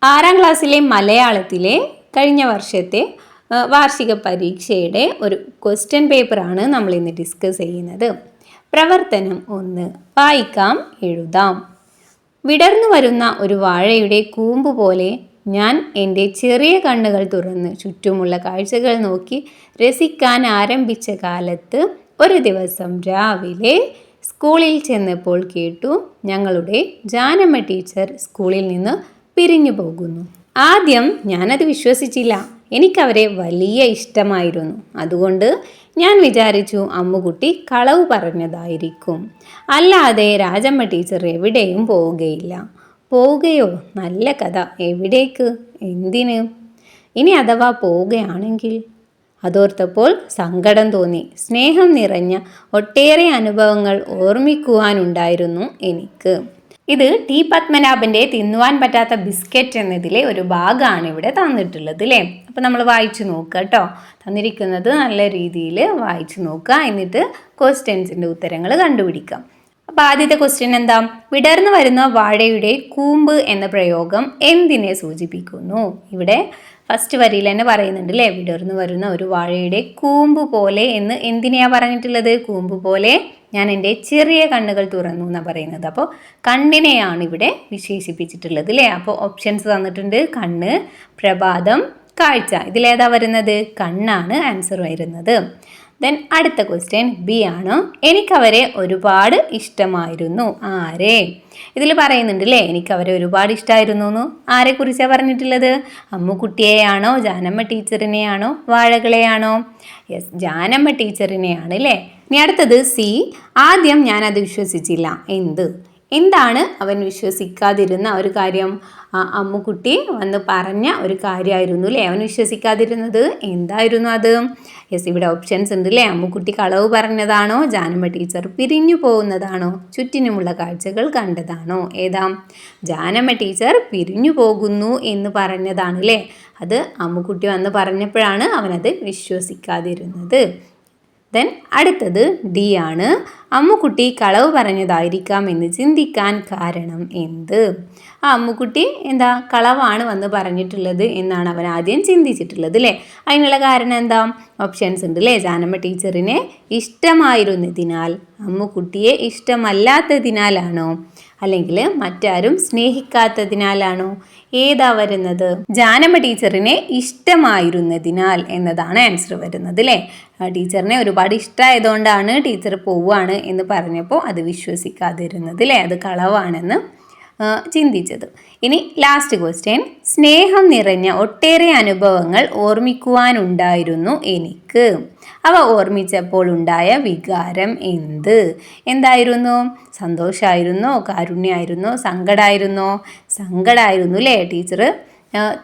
6ാം ക്ലാസ്സിലെ മലയാളത്തിലെ കഴിഞ്ഞ വർഷത്തെ വാർഷിക പരീക്ഷയുടെ ഒരു ക്വസ്റ്റ്യൻ പേപ്പറാണ് നമ്മൾ ഇന്ന് ഡിസ്കസ് ചെയ്യുന്നത്. പ്രവർത്തനം 1. വായിക്കാം, എഴുതാം. വിടർന്നു വരുന്ന ഒരു വാഴയുടെ കൂമ്പ് പോലെ ഞാൻ എൻ്റെ ചെറിയ കണ്ണുകൾ തുറന്ന് ചുറ്റുമുള്ള കാഴ്ചകൾ നോക്കി രസിക്കാൻ ആരംഭിച്ച കാലത്ത് ഒരു ദിവസം രാവിലെ സ്കൂളിൽ ചെന്നപ്പോൾ കേട്ടു, ഞങ്ങളുടെ ജാനമ്മ ടീച്ചർ സ്കൂളിൽ നിന്ന് പിരിഞ്ഞു പോകുന്നു. ആദ്യം ഞാനത് വിശ്വസിച്ചില്ല. എനിക്കവരെ വലിയ ഇഷ്ടമായിരുന്നു. അതുകൊണ്ട് ഞാൻ വിചാരിച്ചു അമ്മുകുട്ടി കളവ് പറഞ്ഞതായിരിക്കും. അല്ലാതെ രാജമ്മ ടീച്ചർ എവിടെയും പോവുകയില്ല. പോവുകയോ? നല്ല കഥ. എവിടേക്ക്? എന്തിന്? ഇനി അഥവാ പോവുകയാണെങ്കിൽ? അതോർത്തപ്പോൾ സങ്കടം തോന്നി. സ്നേഹം നിറഞ്ഞ ഒട്ടേറെ അനുഭവങ്ങൾ ഓർമ്മിക്കുവാനുണ്ടായിരുന്നു എനിക്ക്. ഇത് ടി പത്മനാഭൻ്റെ തിന്നുവാൻ പറ്റാത്ത ബിസ്ക്കറ്റ് എന്നതിലെ ഒരു ഭാഗമാണ് ഇവിടെ തന്നിട്ടുള്ളത് അല്ലേ. അപ്പോൾ നമ്മൾ വായിച്ചു നോക്കുക കേട്ടോ. തന്നിരിക്കുന്നത് നല്ല രീതിയിൽ വായിച്ചു നോക്കുക. എന്നിട്ട് ക്വസ്റ്റ്യൻസിൻ്റെ ഉത്തരങ്ങൾ കണ്ടുപിടിക്കാം. അപ്പോൾ ആദ്യത്തെ ക്വസ്റ്റ്യൻ എന്താ? വിടർന്നു വരുന്ന വാഴയുടെ കൂമ്പ് എന്ന പ്രയോഗം എന്തിനെ സൂചിപ്പിക്കുന്നു? ഇവിടെ ഫസ്റ്റ് വരിയിൽ തന്നെ പറയുന്നുണ്ട് അല്ലേ, വിടർന്നു വരുന്ന ഒരു വാഴയുടെ കൂമ്പ് പോലെ എന്ന്. എന്തിനെയാണ് പറഞ്ഞിട്ടുള്ളത്? കൂമ്പ് പോലെ ഞാൻ എൻ്റെ ചെറിയ കണ്ണുകൾ തുറന്നു എന്നാണ് പറയുന്നത്. അപ്പോൾ കണ്ണിനെയാണ് ഇവിടെ വിശേഷിപ്പിച്ചിട്ടുള്ളത് അല്ലേ. അപ്പോൾ ഓപ്ഷൻസ് തന്നിട്ടുണ്ട്: കണ്ണ്, പ്രഭാതം, കാഴ്ച. ഇതിലേതാ വരുന്നത്? കണ്ണാണ് ആൻസർ വരുന്നത്. ദെൻ അടുത്ത ക്വസ്റ്റ്യൻ ബി ആണ്. എനിക്കവരെ ഒരുപാട് ഇഷ്ടമായിരുന്നു. ആരെ? ഇതിൽ പറയുന്നുണ്ട് അല്ലേ, എനിക്കവരെ ഒരുപാട് ഇഷ്ടമായിരുന്നു എന്ന്. ആരെക്കുറിച്ചാണ് പറഞ്ഞിട്ടുള്ളത്? അമ്മുക്കുട്ടിയെയാണോ, ജാനമ്മ ടീച്ചറിനെയാണോ, വാഴകളെയാണോ? യെസ്, ജാനമ്മ ടീച്ചറിനെയാണ് അല്ലേ. ഇനി അടുത്തത് സി. ആദ്യം ഞാനത് വിശ്വസിച്ചില്ല. എന്താണ് അവൻ വിശ്വസിക്കാതിരുന്ന ഒരു കാര്യം? അമ്മുക്കുട്ടി വന്ന് പറഞ്ഞ ഒരു കാര്യമായിരുന്നു അല്ലേ അവൻ വിശ്വസിക്കാതിരുന്നത്. എന്തായിരുന്നു അത്? യെസ്, ഇവിടെ ഓപ്ഷൻസ് ഉണ്ട് അല്ലേ. അമ്മുക്കുട്ടി കളവ് പറഞ്ഞതാണോ, ജാനമ്മ ടീച്ചർ പിരിഞ്ഞു പോകുന്നതാണോ, ചുറ്റിനുമുള്ള കാഴ്ചകൾ കണ്ടതാണോ? ഏതാ? ജാനമ്മ ടീച്ചർ പിരിഞ്ഞു പോകുന്നു എന്ന് പറഞ്ഞതാണ് അല്ലേ. അത് അമ്മുക്കുട്ടി വന്ന് പറഞ്ഞപ്പോഴാണ് അവനത് വിശ്വസിക്കാതിരുന്നത്. ദെൻ അടുത്തത് ഡി ആണ്. അമ്മുക്കുട്ടി കളവ് പറഞ്ഞതായിരിക്കാം എന്ന് ചിന്തിക്കാൻ കാരണം എന്ത്? അമ്മുക്കുട്ടി എന്താ കളവാണ് വന്ന് പറഞ്ഞിട്ടുള്ളത് എന്നാണ് അവൻ ആദ്യം ചിന്തിച്ചിട്ടുള്ളത് അല്ലേ. അതിനുള്ള കാരണം എന്താ? ഓപ്ഷൻസ് ഉണ്ട് അല്ലേ. ജാനമ്മ ടീച്ചറിനെ ഇഷ്ടമായിരുന്നതിനാൽ, അമ്മുക്കുട്ടിയെ ഇഷ്ടമല്ലാത്തതിനാലാണോ, അല്ലെങ്കിൽ മറ്റാരും സ്നേഹിക്കാത്തതിനാലാണോ? ഏതാ വരുന്നത്? ജാനമ്മ ടീച്ചറിനെ ഇഷ്ടമായിരുന്നതിനാൽ എന്നതാണ് ആൻസർ വരുന്നത് അല്ലേ. ടീച്ചറിനെ ഒരുപാട് ഇഷ്ടമായതുകൊണ്ടാണ് ടീച്ചർ പോവുകയാണ് എന്ന് പറഞ്ഞപ്പോൾ അത് വിശ്വസിക്കാതിരുന്നത് അല്ലേ. അത് കളവാണെന്ന് ചിന്തിച്ചത്. ഇനി ലാസ്റ്റ് ക്വസ്റ്റ്യൻ. സ്നേഹം നിറഞ്ഞ ഒട്ടേറെ അനുഭവങ്ങൾ ഓർമ്മിക്കുവാനുണ്ടായിരുന്നു എനിക്ക്. അവ ഓർമ്മിച്ചപ്പോൾ ഉണ്ടായ വികാരം എന്തായിരുന്നു? സന്തോഷമായിരുന്നോ, കാരുണ്യമായിരുന്നോ, സങ്കടമായിരുന്നോ? സങ്കടമായിരുന്നു അല്ലേ. ടീച്ചർ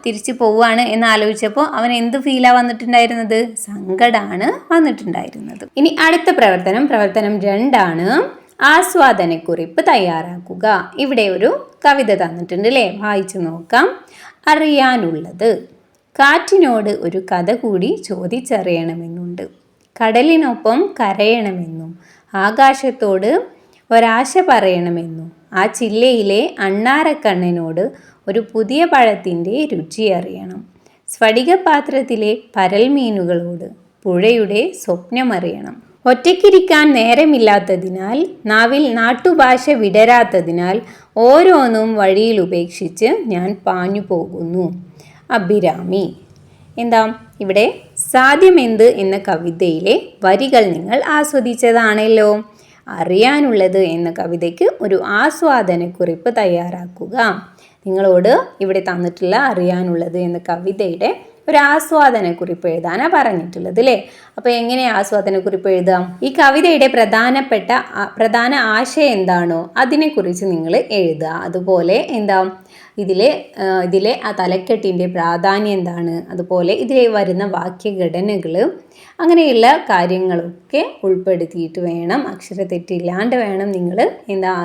തിരിച്ചു പോവുകയാണ് എന്ന് ആലോചിച്ചപ്പോൾ അവൻ എന്ത് ഫീലാണ് വന്നിട്ടുണ്ടായിരുന്നത്? സങ്കടമാണ് വന്നിട്ടുണ്ടായിരുന്നത്. ഇനി അടുത്ത പ്രവർത്തനം 2 ആണ്. ആസ്വാദനക്കുറിപ്പ് തയ്യാറാക്കുക. ഇവിടെ ഒരു കവിത തന്നിട്ടുണ്ട് അല്ലേ. വായിച്ചു നോക്കാം. അറിയാനുള്ളത്. കാറ്റിനോട് ഒരു കഥ കൂടി ചോദിച്ചറിയണമെന്നുണ്ട്. കടലിനൊപ്പം കരയണമെന്നും ആകാശത്തോട് ഒരാശ പറയണമെന്നും ആ ചില്ലയിലെ അണ്ണാരക്കണ്ണനോട് ഒരു പുതിയ പഴത്തിൻ്റെ രുചി അറിയണം. സ്ഫടികപാത്രത്തിലെ പരൽമീനുകളോട് പുഴയുടെ സ്വപ്നമറിയണം. ഒറ്റയ്ക്കിരിക്കാൻ നേരമില്ലാത്തതിനാൽ, നാവിൽ നാട്ടുഭാഷ വിടരാത്തതിനാൽ ഓരോന്നും വഴിയിൽ ഉപേക്ഷിച്ച് ഞാൻ പാഞ്ഞു പോകുന്നു. അഭിരാമി. എന്താ ഇവിടെ? സാധ്യമെന്ത് എന്ന കവിതയിലെ വരികൾ നിങ്ങൾ ആസ്വദിച്ചതാണല്ലോ. അറിയാനുള്ളത് എന്ന കവിതയ്ക്ക് ഒരു ആസ്വാദനക്കുറിപ്പ് തയ്യാറാക്കുക. നിങ്ങളോട് ഇവിടെ തന്നിട്ടുള്ള അറിയാനുള്ളത് എന്ന കവിതയുടെ ഒരു ആസ്വാദനക്കുറിപ്പ് എഴുതാനാണ് പറഞ്ഞിട്ടുള്ളത് അല്ലേ. അപ്പോൾ എങ്ങനെയാണ് ആസ്വാദനക്കുറിപ്പ് എഴുതാം? ഈ കവിതയുടെ പ്രധാന ആശയം എന്താണോ അതിനെക്കുറിച്ച് നിങ്ങൾ എഴുതുക. അതുപോലെ എന്താ ഇതിലെ ആ തലക്കെട്ടിൻ്റെ പ്രാധാന്യം എന്താണ്, അതുപോലെ ഇതിലെ വരുന്ന വാക്യഘടനകൾ, അങ്ങനെയുള്ള കാര്യങ്ങളൊക്കെ ഉൾപ്പെടുത്തിയിട്ട് വേണം, അക്ഷരത്തെറ്റില്ലാണ്ട് വേണം നിങ്ങൾ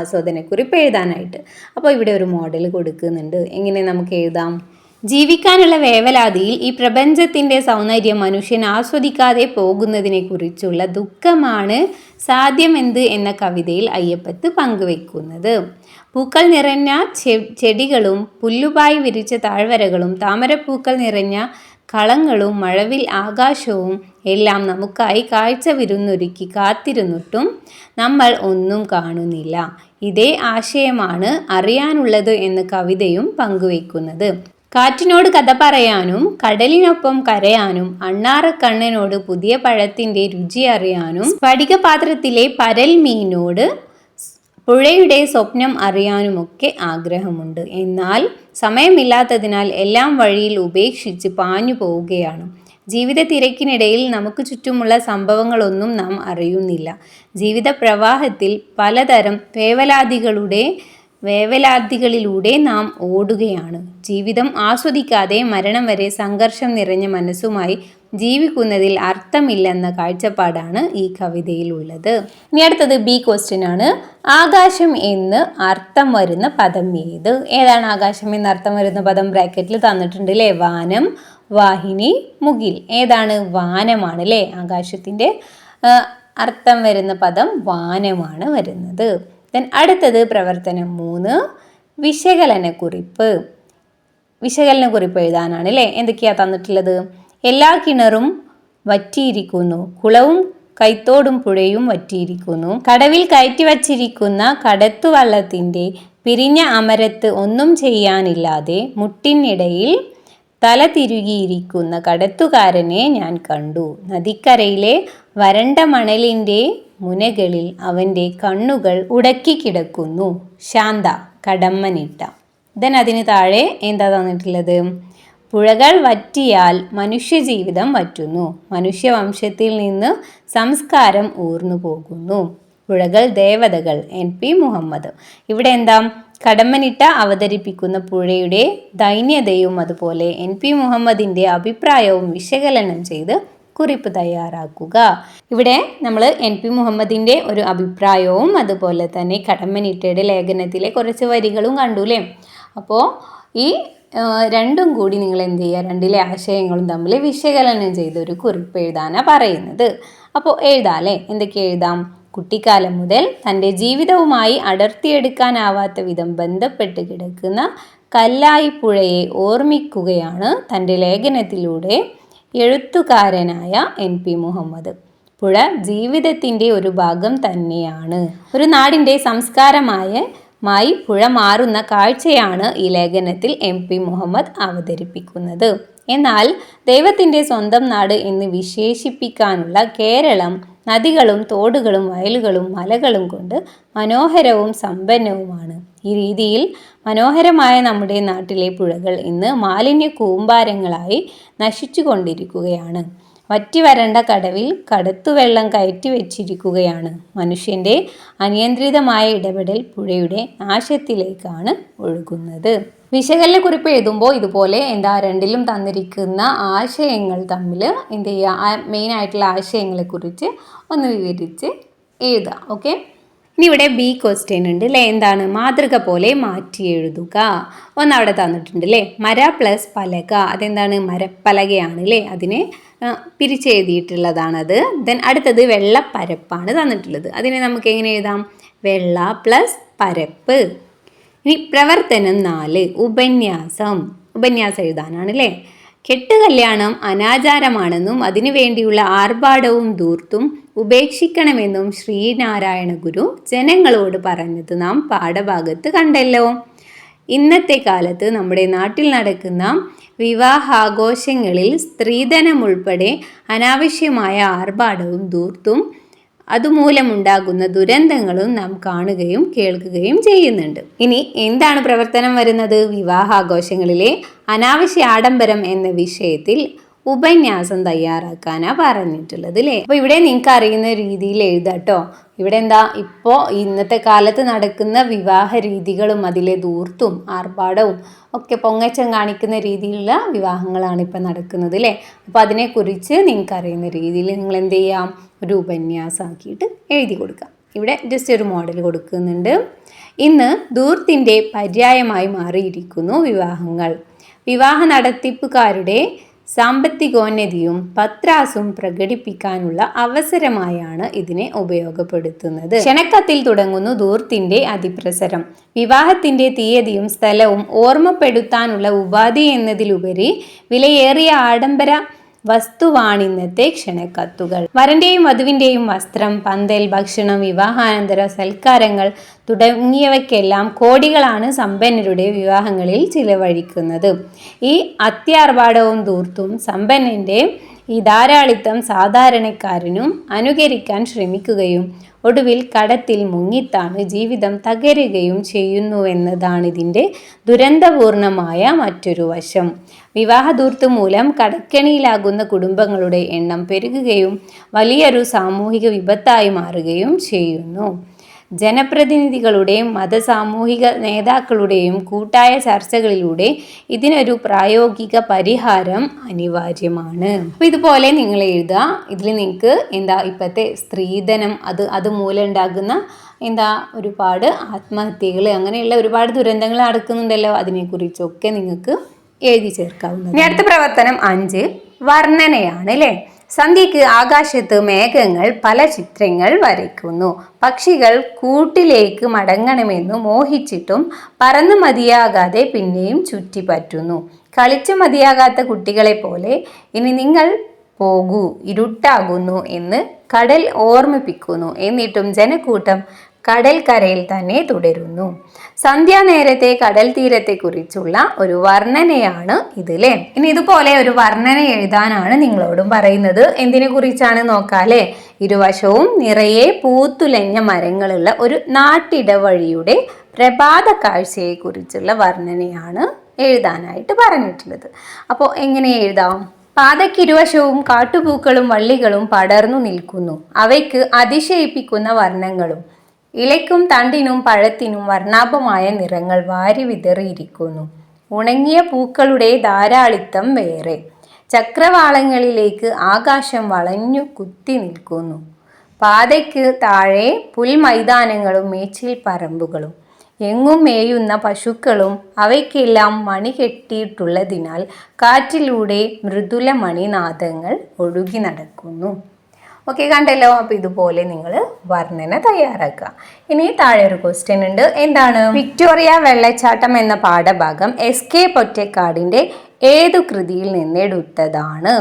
ആസ്വാദനക്കുറിപ്പ് എഴുതാനായിട്ട്. അപ്പോൾ ഇവിടെ ഒരു മോഡൽ കൊടുക്കുന്നുണ്ട്. എങ്ങനെ നമുക്ക് എഴുതാം? ജീവിക്കാനുള്ള വേവലാതിയിൽ ഈ പ്രപഞ്ചത്തിൻ്റെ സൗന്ദര്യം മനുഷ്യൻ ആസ്വദിക്കാതെ പോകുന്നതിനെ കുറിച്ചുള്ള ദുഃഖമാണ് സാധ്യമെന്ത് എന്ന കവിതയിൽ അയ്യപ്പത്ത് പങ്കുവെക്കുന്നത്. പൂക്കൾ നിറഞ്ഞ ചെടികളും പുല്ലുപായി വിരിച്ച താഴ്വരകളും താമരപ്പൂക്കൾ നിറഞ്ഞ കളങ്ങളും മഴവിൽ ആകാശവും എല്ലാം നമുക്കായി കാഴ്ച വിരുന്നൊരുക്കി കാത്തിരുന്നിട്ടും നമ്മൾ ഒന്നും കാണുന്നില്ല. ഇതേ ആശയമാണ് അറിയാനുള്ളത് എന്ന് കവിതയും പങ്കുവെക്കുന്നത്. കാറ്റിനോട് കഥ പറയാനും കടലിനൊപ്പം കരയാനും അണ്ണാറക്കണ്ണനോട് പുതിയ പഴത്തിൻ്റെ രുചി അറിയാനും സ്ഫടികപാത്രത്തിലെ പരൽ മീനോട് പുഴയുടെ സ്വപ്നം അറിയാനുമൊക്കെ ആഗ്രഹമുണ്ട്. എന്നാൽ സമയമില്ലാത്തതിനാൽ എല്ലാം വഴിയിൽ ഉപേക്ഷിച്ച് പാഞ്ഞു പോവുകയാണ്. ജീവിത തിരക്കിനിടയിൽ നമുക്ക് ചുറ്റുമുള്ള സംഭവങ്ങളൊന്നും നാം അറിയുന്നില്ല. ജീവിത പ്രവാഹത്തിൽ പലതരം വേവലാതികളിലൂടെ നാം ഓടുകയാണ്. ജീവിതം ആസ്വദിക്കാതെ മരണം വരെ സംഘർഷം നിറഞ്ഞ മനസ്സുമായി ജീവിക്കുന്നതിൽ അർത്ഥമില്ലെന്ന കാഴ്ചപ്പാടാണ് ഈ കവിതയിലുള്ളത്. ഇനി അടുത്തത് ബി ക്വസ്റ്റ്യൻ ആണ്. ആകാശം എന്ന് അർത്ഥം വരുന്ന പദം ഏത്? ഏതാണ് ആകാശം എന്ന് അർത്ഥം വരുന്ന പദം? ബ്രാക്കറ്റിൽ തന്നിട്ടുണ്ട് അല്ലേ. വാനം, വാഹിനി, മുകിൽ. ഏതാണ്? വാനമാണ് അല്ലേ. ആകാശത്തിൻ്റെ അർത്ഥം വരുന്ന പദം വാനമാണ് വരുന്നത്. അടുത്തത് പ്രവർത്തനം 3, വിശകലനക്കുറിപ്പ്. വിശകലനക്കുറിപ്പ് എഴുതാനാണ് അല്ലേ. എന്തൊക്കെയാണ് തന്നിട്ടുള്ളത്? എല്ലാ കിണറും വറ്റിയിരിക്കുന്നു, കുളവും കൈത്തോടും പുഴയും വറ്റിയിരിക്കുന്നു, കടവിൽ കയറ്റി വച്ചിരിക്കുന്ന കടത്തുവള്ളത്തിൻ്റെ പിരിഞ്ഞ അമരത്ത് ഒന്നും ചെയ്യാനില്ലാതെ മുട്ടിനിടയിൽ തല തിരുകിയിരിക്കുന്ന കടത്തുകാരനെ ഞാൻ കണ്ടു. നദിക്കരയിലെ വരണ്ട മണലിൻ്റെ മുനകളിൽ അവൻ്റെ കണ്ണുകൾ ഉടക്കിക്കിടക്കുന്നു. ശാന്ത, കടമ്മനിട്ട. അതിന് താഴെ എന്താ തന്നിട്ടുള്ളത്? പുഴകൾ വറ്റിയാൽ മനുഷ്യജീവിതം വറ്റുന്നു, മനുഷ്യവംശത്തിൽ നിന്ന് സംസ്കാരം ഊർന്നു പോകുന്നു. പുഴകൾ ദേവതകൾ. NP മുഹമ്മദ്. ഇവിടെ എന്താ? കടമ്മനിട്ട അവതരിപ്പിക്കുന്ന പുഴയുടെ ദൈന്യതയും അതുപോലെ NP മുഹമ്മദിൻ്റെ അഭിപ്രായവും വിശകലനം ചെയ്ത് കുറിപ്പ് തയ്യാറാക്കുക. ഇവിടെ നമ്മൾ NP മുഹമ്മദിൻ്റെ ഒരു അഭിപ്രായവും അതുപോലെ തന്നെ കടമ്മനിട്ടയുടെ ലേഖനത്തിലെ കുറച്ച് വരികളും കണ്ടുല്ലേ. അപ്പോൾ ഈ രണ്ടും കൂടി നിങ്ങൾ എന്ത് ചെയ്യുക? രണ്ടിലെ ആശയങ്ങളും തമ്മിൽ വിശകലനം ചെയ്തൊരു കുറിപ്പ് എഴുതാനാണ് പറയുന്നത്. അപ്പോൾ എഴുതാം അല്ലേ. എന്തൊക്കെ എഴുതാം? കുട്ടിക്കാലം മുതൽ തൻ്റെ ജീവിതവുമായി അടർത്തിയെടുക്കാനാവാത്ത വിധം ബന്ധപ്പെട്ട് കിടക്കുന്ന കല്ലായി പുഴയെ ഓർമ്മിക്കുകയാണ് തൻ്റെ ലേഖനത്തിലൂടെ എഴുത്തുകാരനായ NP മുഹമ്മദ്. പുഴ ജീവിതത്തിൻ്റെ ഒരു ഭാഗം തന്നെയാണ്. ഒരു നാടിൻ്റെ സംസ്കാരമായി പുഴ മാറുന്ന കാഴ്ചയാണ് ഈ ലേഖനത്തിൽ NP മുഹമ്മദ് അവതരിപ്പിക്കുന്നത്. എന്നാൽ ദൈവത്തിൻ്റെ സ്വന്തം നാട് എന്ന് വിശേഷിപ്പിക്കാനുള്ള കേരളം നദികളും തോടുകളും വയലുകളും മലകളും കൊണ്ട് മനോഹരവും സമ്പന്നവുമാണ്. ഈ രീതിയിൽ മനോഹരമായ നമ്മുടെ നാട്ടിലെ പുഴകൾ ഇന്ന് മാലിന്യ കൂമ്പാരങ്ങളായി നശിച്ചു കൊണ്ടിരിക്കുകയാണ്. വറ്റിവരണ്ട കടവിൽ കടത്തുവെള്ളം കയറ്റി വെച്ചിരിക്കുകയാണ്. മനുഷ്യൻ്റെ അനിയന്ത്രിതമായ ഇടപെടൽ പുഴയുടെ നാശത്തിലേക്കാണ് ഒഴുകുന്നത്. വിശകലനക്കുറിപ്പ് എഴുതുമ്പോൾ ഇതുപോലെ രണ്ടിലും തന്നിരിക്കുന്ന ആശയങ്ങൾ തമ്മിൽ എന്ത് ചെയ്യുക? മെയിനായിട്ടുള്ള ആശയങ്ങളെക്കുറിച്ച് ഒന്ന് വിവരിച്ച് എഴുതുക. ഓക്കെ. ഇനി ഇവിടെ ബി ക്വസ്റ്റ്യൻ ഉണ്ട് അല്ലേ. എന്താണ്? മാതൃക പോലെ മാറ്റി എഴുതുക. അവിടെ തന്നിട്ടുണ്ട് അല്ലേ. മര പ്ലസ് പലക. അതെന്താണ്? മരപ്പലകയാണ് അല്ലേ. അതിനെ പിരിച്ചെഴുതിയിട്ടുള്ളതാണത്. അടുത്തത് വെള്ളപ്പരപ്പാണ് തന്നിട്ടുള്ളത്. അതിനെ നമുക്ക് എങ്ങനെ എഴുതാം? വെള്ള പ്ലസ് പരപ്പ്. ഇനി പ്രവർത്തനം 4, ഉപന്യാസം എഴുതാനാണ് അല്ലേ. കെട്ടുകല്യാണം അനാചാരമാണെന്നും അതിനു വേണ്ടിയുള്ള ആർഭാടവും ധൂർത്തും ഉപേക്ഷിക്കണമെന്നും ശ്രീനാരായണ ഗുരു ജനങ്ങളോട് പറഞ്ഞത് നാം പാഠഭാഗത്ത് കണ്ടല്ലോ. ഇന്നത്തെ കാലത്ത് നമ്മുടെ നാട്ടിൽ നടക്കുന്ന വിവാഹാഘോഷങ്ങളിൽ സ്ത്രീധനം ഉൾപ്പെടെ അനാവശ്യമായ ആർഭാടവും ധൂർത്തും അതുമൂലമുണ്ടാകുന്ന ദുരന്തങ്ങളും നാം കാണുകയും കേൾക്കുകയും ചെയ്യുന്നുണ്ട്. ഇനി എന്താണ് പ്രവർത്തനം വരുന്നത്? വിവാഹാഘോഷങ്ങളിലെ അനാവശ്യ ആഡംബരം എന്ന വിഷയത്തിൽ ഉപന്യാസം തയ്യാറാക്കാനാണ് പറഞ്ഞിട്ടുള്ളത് അല്ലേ. അപ്പോൾ ഇവിടെ നിങ്ങൾക്ക് അറിയുന്ന രീതിയിൽ എഴുതാട്ടോ. ഇവിടെ എന്താ? ഇപ്പോൾ ഇന്നത്തെ കാലത്ത് നടക്കുന്ന വിവാഹ രീതികളും അതിലെ ധൂർത്തും ആർഭാടവും ഒക്കെ പൊങ്ങച്ചം കാണിക്കുന്ന രീതിയിലുള്ള വിവാഹങ്ങളാണ് ഇപ്പം നടക്കുന്നത് അല്ലേ. അപ്പോൾ അതിനെക്കുറിച്ച് നിങ്ങൾക്ക് അറിയുന്ന രീതിയിൽ നിങ്ങൾ എന്ത് ചെയ്യാം? ഒരു ഉപന്യാസമാക്കിയിട്ട് എഴുതി കൊടുക്കാം. ഇവിടെ ജസ്റ്റ് ഒരു മോഡൽ കൊടുക്കുന്നുണ്ട്. ഇന്ന് ധൂർത്തിൻ്റെ പര്യായമായി മാറിയിരിക്കുന്നു വിവാഹങ്ങൾ. വിവാഹ നടത്തിപ്പുകാരുടെ സാമ്പത്തികോന്നതിയും പത്രാസും പ്രകടിപ്പിക്കാനുള്ള അവസരമായാണ് ഇതിനെ ഉപയോഗപ്പെടുത്തുന്നത്. ക്ഷണക്കത്തിൽ തുടങ്ങുന്നു ധൂർത്തിന്റെ അതിപ്രസരം. വിവാഹത്തിന്റെ തീയതിയും സ്ഥലവും ഓർമ്മപ്പെടുത്താനുള്ള ഉപാധി എന്നതിലുപരി വിലയേറിയ ആഡംബര വസ്തുവാണിന്നത്തെ ക്ഷണക്കത്തുകൾ. വരന്റെയും വധുവിന്റെയും വസ്ത്രം, പന്തൽ, ഭക്ഷണം, വിവാഹാനന്തര സൽക്കാരങ്ങൾ തുടങ്ങിയവയ്ക്കെല്ലാം കോടികളാണ് സമ്പന്നരുടെ വിവാഹങ്ങളിൽ ചിലവഴിക്കുന്നത്. ഈ അത്യാർഭാടവും ധൂർത്തും സമ്പന്നന്റെ ഈ ധാരാളിത്തം സാധാരണക്കാരനും അനുകരിക്കാൻ ശ്രമിക്കുകയും ഒടുവിൽ കടത്തിൽ മുങ്ങിത്താണ് ജീവിതം തകരുകയും ചെയ്യുന്നുവെന്നതാണിതിൻ്റെ ദുരന്തപൂർണമായ മറ്റൊരു വശം. വിവാഹധൂർത്ത് മൂലം കടക്കെണിയിലാകുന്ന കുടുംബങ്ങളുടെ എണ്ണം പെരുകുകയും വലിയൊരു സാമൂഹിക വിപത്തായി മാറുകയും ചെയ്യുന്നു. ജനപ്രതിനിധികളുടെയും മതസാമൂഹിക നേതാക്കളുടെയും കൂട്ടായ ചർച്ചകളിലൂടെ ഇതിനൊരു പ്രായോഗിക പരിഹാരം അനിവാര്യമാണ്. അപ്പോൾ ഇതുപോലെ നിങ്ങൾ എഴുതുക. ഇതിൽ നിങ്ങൾക്ക് ഇപ്പോഴത്തെ സ്ത്രീധനം അതുമൂലം ഉണ്ടാകുന്ന ഒരുപാട് ആത്മഹത്യകൾ, അങ്ങനെയുള്ള ഒരുപാട് ദുരന്തങ്ങൾ നടക്കുന്നുണ്ടല്ലോ, അതിനെക്കുറിച്ചൊക്കെ നിങ്ങൾക്ക് എഴുതി ചേർക്കാവുന്നത്. ഇനി അടുത്ത പ്രവർത്തനം 5 വർണ്ണനയാണ് അല്ലേ. സന്ധ്യയ്ക്ക് ആകാശത്ത് മേഘങ്ങൾ പല ചിത്രങ്ങൾ വരയ്ക്കുന്നു. പക്ഷികൾ കൂട്ടിലേക്ക് മടങ്ങണമെന്നു മോഹിച്ചിട്ടും പറന്നു മതിയാകാതെ പിന്നെയും ചുറ്റിപ്പറ്റുന്നു. കളിച്ചു മതിയാകാത്ത കുട്ടികളെ പോലെ ഇനി നിങ്ങൾ പോകൂ, ഇരുട്ടാകുന്നു എന്ന് കടൽ ഓർമ്മിപ്പിക്കുന്നു. എന്നിട്ടും ജനക്കൂട്ടം കടൽക്കരയിൽ തന്നെ തുടരുന്നു. സന്ധ്യാനേരത്തെ കടൽ തീരത്തെക്കുറിച്ചുള്ള ഒരു വർണ്ണനയാണ് ഇതിലെ. ഇനി ഇതുപോലെ ഒരു വർണ്ണന എഴുതാനാണ് നിങ്ങളോടും പറയുന്നത്. എന്തിനെ കുറിച്ചാണ് നോക്കാല്ലേ. ഇരുവശവും നിറയെ പൂത്തുലഞ്ഞ മരങ്ങളുള്ള ഒരു നാട്ടിടവഴിയുടെ പ്രഭാത കാഴ്ചയെക്കുറിച്ചുള്ള വർണ്ണനയാണ് എഴുതാനായിട്ട് പറഞ്ഞിട്ടുള്ളത്. അപ്പോൾ എങ്ങനെ എഴുതാം? പാതയ്ക്കിരുവശവും കാട്ടുപൂക്കളും വള്ളികളും പടർന്നു നിൽക്കുന്നു. അവയ്ക്ക് അതിശയിപ്പിക്കുന്ന വർണ്ണങ്ങളും ഇലയ്ക്കും തണ്ടിനും പഴത്തിനും വർണ്ണാഭമായ നിറങ്ങൾ വാരി വിതറിയിരിക്കുന്നു. ഉണങ്ങിയ പൂക്കളുടെ ധാരാളിത്തം വേറെ. ചക്രവാളങ്ങളിലേക്ക് ആകാശം വളഞ്ഞു കുത്തി നിൽക്കുന്നു. പാതയ്ക്ക് താഴെ പുൽമൈതാനങ്ങളും മേച്ചിൽ പറമ്പുകളും എങ്ങും മേയുന്ന പശുക്കളും അവയ്ക്കെല്ലാം മണി കെട്ടിയിട്ടുള്ളതിനാൽ കാറ്റിലൂടെ മൃദുല മണിനാദങ്ങൾ ഒഴുകി നടക്കുന്നു. ഓക്കെ, കണ്ടല്ലോ. അപ്പോൾ ഇതുപോലെ നിങ്ങൾ വർണ്ണന തയ്യാറാക്കുക. ഇനി താഴെ ഒരു ക്വസ്റ്റ്യൻ ഉണ്ട്. എന്താണ്? വിക്ടോറിയ വെള്ളച്ചാട്ടം എന്ന പാഠഭാഗം SK പൊറ്റക്കാടിൻ്റെ ഏതു കൃതിയിൽ നിന്ന് എടുത്തതാണ്?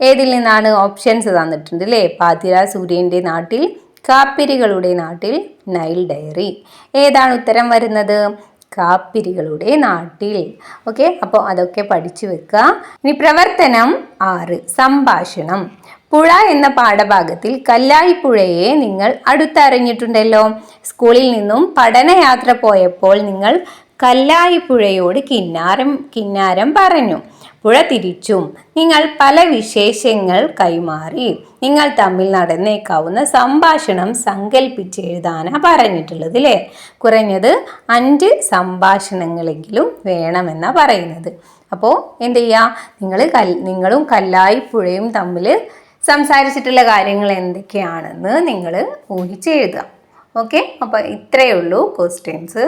ഏതിൽ നിന്നാണ്? ഓപ്ഷൻസ് തന്നിട്ടുണ്ട് അല്ലേ. പാതിര സൂര്യൻ്റെ നാട്ടിൽ, കാപ്പിരികളുടെ നാട്ടിൽ, നൈൽ ഡയറി. ഏതാണ് ഉത്തരം വരുന്നത്? കാപ്പിരികളുടെ നാട്ടിൽ. ഓക്കെ, അപ്പോൾ അതൊക്കെ പഠിച്ചു വെക്കുക. ഇനി പ്രവർത്തനം 6 സംഭാഷണം. പുഴ എന്ന പാഠഭാഗത്തിൽ കല്ലായിപ്പുഴയെ നിങ്ങൾ അടുത്തറിഞ്ഞിട്ടുണ്ടല്ലോ. സ്കൂളിൽ നിന്നും പഠനയാത്ര പോയപ്പോൾ നിങ്ങൾ കല്ലായിപ്പുഴയോട് കിന്നാരം പറഞ്ഞു. പുഴ തിരിച്ചും നിങ്ങൾ പല വിശേഷങ്ങൾ കൈമാറി. നിങ്ങൾ തമ്മിൽ നടന്നേക്കാവുന്ന സംഭാഷണം സങ്കല്പിച്ചെഴുതാനാണ് പറഞ്ഞിട്ടുള്ളത് അല്ലേ. കുറഞ്ഞത് 5 സംഭാഷണങ്ങളെങ്കിലും വേണമെന്നാണ് പറയുന്നത്. അപ്പോൾ എന്ത് ചെയ്യുക? നിങ്ങളും കല്ലായിപ്പുഴയും തമ്മിൽ സംസാരിച്ചിട്ടുള്ള കാര്യങ്ങൾ എന്തൊക്കെയാണെന്ന് നിങ്ങൾ ഊഹിച്ചെഴുതുക. ഓക്കെ, അപ്പോൾ ഇത്രയേ ഉള്ളൂ ക്വസ്റ്റ്യൻസ്.